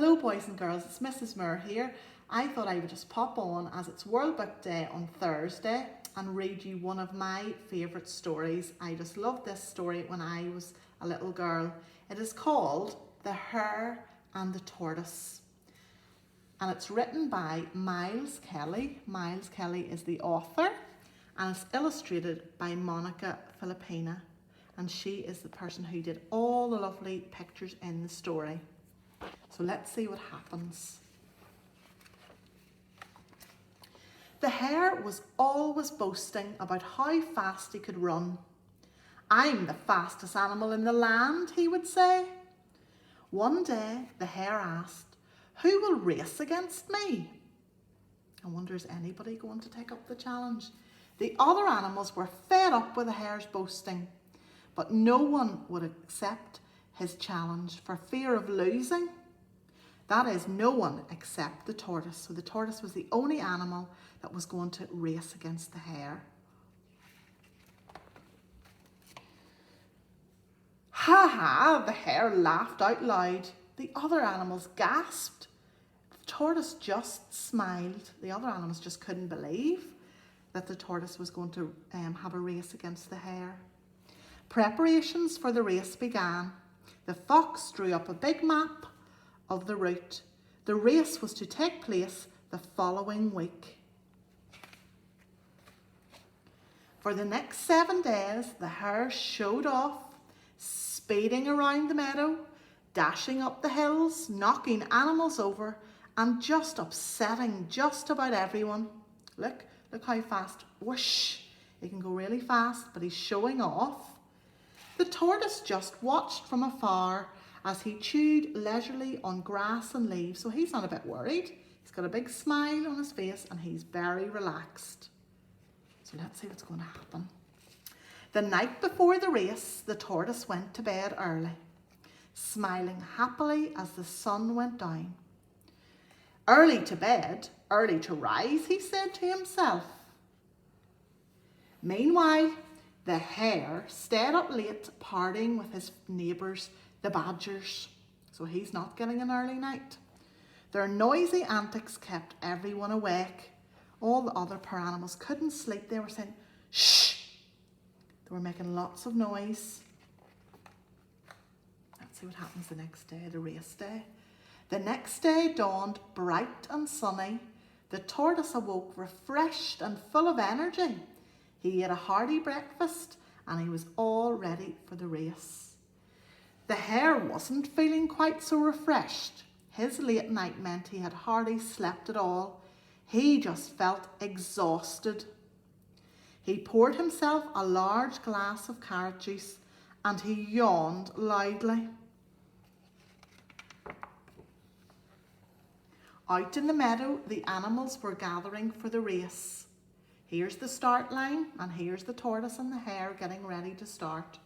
Hello boys and girls, it's Mrs. Moore here. I thought I would just pop on as it's World Book Day on Thursday and read you one of my favourite stories. I just loved this story when I was a little girl. It is called The Hare and the Tortoise and it's written by Miles Kelly. Miles Kelly is the author and it's illustrated by Monica Filipina, and she is the person who did all the lovely pictures in the story. So let's see what happens. The hare was always boasting about how fast he could run. "I'm the fastest animal in the land," he would say. One day the hare asked, "Who will race against me?" I wonder, is anybody going to take up the challenge? The other animals were fed up with the hare's boasting, but no one would accept his challenge for fear of losing. That is, no one except the tortoise. So the tortoise was the only animal that was going to race against the hare. "Ha ha," the hare laughed out loud. The other animals gasped. The tortoise just smiled. The other animals just couldn't believe that the tortoise was going to have a race against the hare. Preparations for the race began. The fox drew up a big map of the route. The race was to take place the following week. For the next 7 days, the hare showed off, speeding around the meadow, dashing up the hills, knocking animals over, and just upsetting just about everyone. Look how fast, whoosh, he can go really fast, but he's showing off. The tortoise just watched from afar as he chewed leisurely on grass and leaves, so he's not a bit worried. He's got a big smile on his face and he's very relaxed. So let's see what's going to happen. The night before the race, the tortoise went to bed early, smiling happily as the sun went down. "Early to bed, early to rise," he said to himself. Meanwhile, the hare stayed up late partying with his neighbours, the badgers, so he's not getting an early night. Their noisy antics kept everyone awake. All the other poor animals couldn't sleep. They were saying, "Shh!" They were making lots of noise. Let's see what happens the next day, the race day. The next day dawned bright and sunny. The tortoise awoke refreshed and full of energy. He ate a hearty breakfast and he was all ready for the race. The hare wasn't feeling quite so refreshed. His late night meant he had hardly slept at all. He just felt exhausted. He poured himself a large glass of carrot juice and he yawned loudly. Out in the meadow, the animals were gathering for the race. Here's the start line and here's the tortoise and the hare getting ready to start.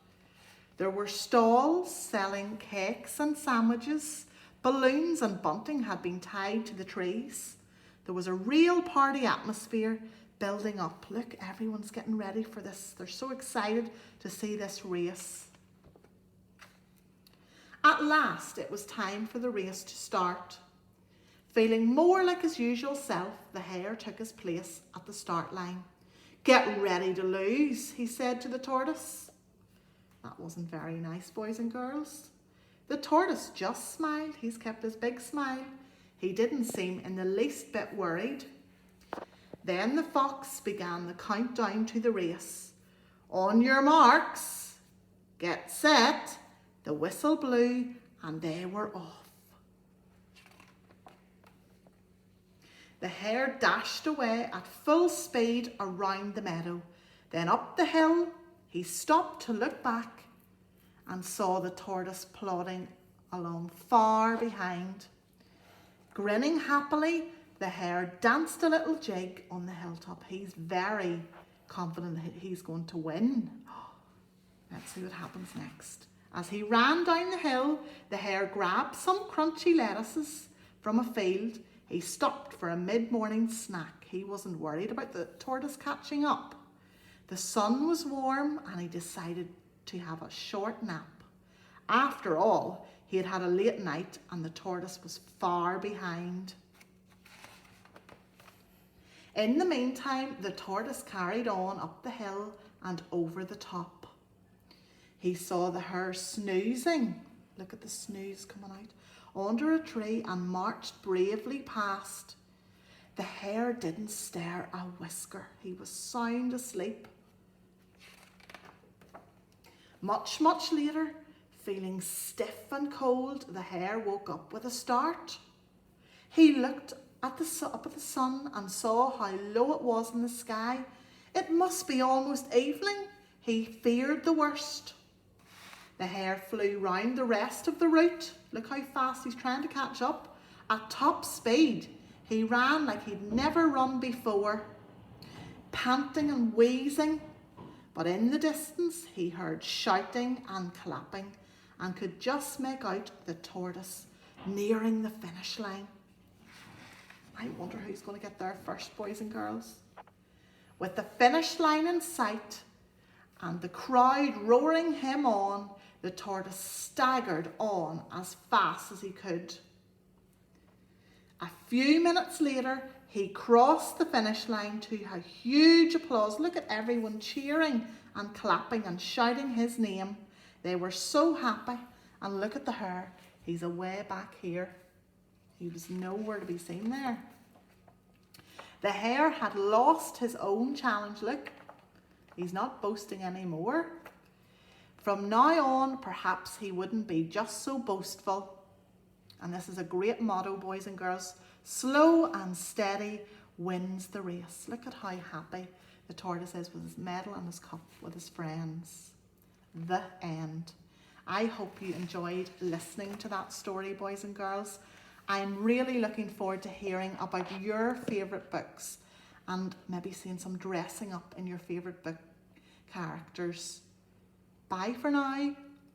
There were stalls selling cakes and sandwiches. Balloons and bunting had been tied to the trees. There was a real party atmosphere building up. Look, everyone's getting ready for this. They're so excited to see this race. At last, it was time for the race to start. Feeling more like his usual self, the hare took his place at the start line. "Get ready to lose," he said to the tortoise. That wasn't very nice, boys and girls. The tortoise just smiled. He's kept his big smile. He didn't seem in the least bit worried. Then the fox began the countdown to the race. "On your marks, get set." The whistle blew and they were off. The hare dashed away at full speed around the meadow. Then up the hill, he stopped to look back and saw the tortoise plodding along far behind. Grinning happily, the hare danced a little jig on the hilltop. He's very confident that he's going to win. Let's see what happens next. As he ran down the hill, the hare grabbed some crunchy lettuces from a field. He stopped for a mid-morning snack. He wasn't worried about the tortoise catching up. The sun was warm and he decided to have a short nap. After all, He had had a late night and the tortoise was far behind. In the meantime, the tortoise carried on up the hill and over the top. He saw the hare snoozing. Look at the snooze coming out. Under a tree and marched bravely past. The hare didn't stir a whisker. He was sound asleep. Much later, feeling stiff and cold, the hare woke up with a start. He looked up at the sun and saw how low it was in the sky. It must be almost evening. He feared the worst. The hare flew round the rest of the route. Look how fast he's trying to catch up. At top speed, he ran like he'd never run before, panting and wheezing. But in the distance, he heard shouting and clapping and could just make out the tortoise nearing the finish line. I wonder who's going to get there first, boys and girls. With the finish line in sight and the crowd roaring him on, the tortoise staggered on as fast as he could. A few minutes later, he crossed the finish line to a huge applause. Look at everyone cheering and clapping and shouting his name. They were so happy. And look at the hare. He's away back here. He was nowhere to be seen there. The hare had lost his own challenge. Look, he's not boasting anymore. From now on, perhaps he wouldn't be just so boastful. And this is a great motto, boys and girls. Slow and steady wins the race. Look at how happy the tortoise is with his medal and his cup with his friends. The end. I hope you enjoyed listening to that story, boys and girls. I'm really looking forward to hearing about your favourite books and maybe seeing some dressing up in your favourite book characters. Bye for now.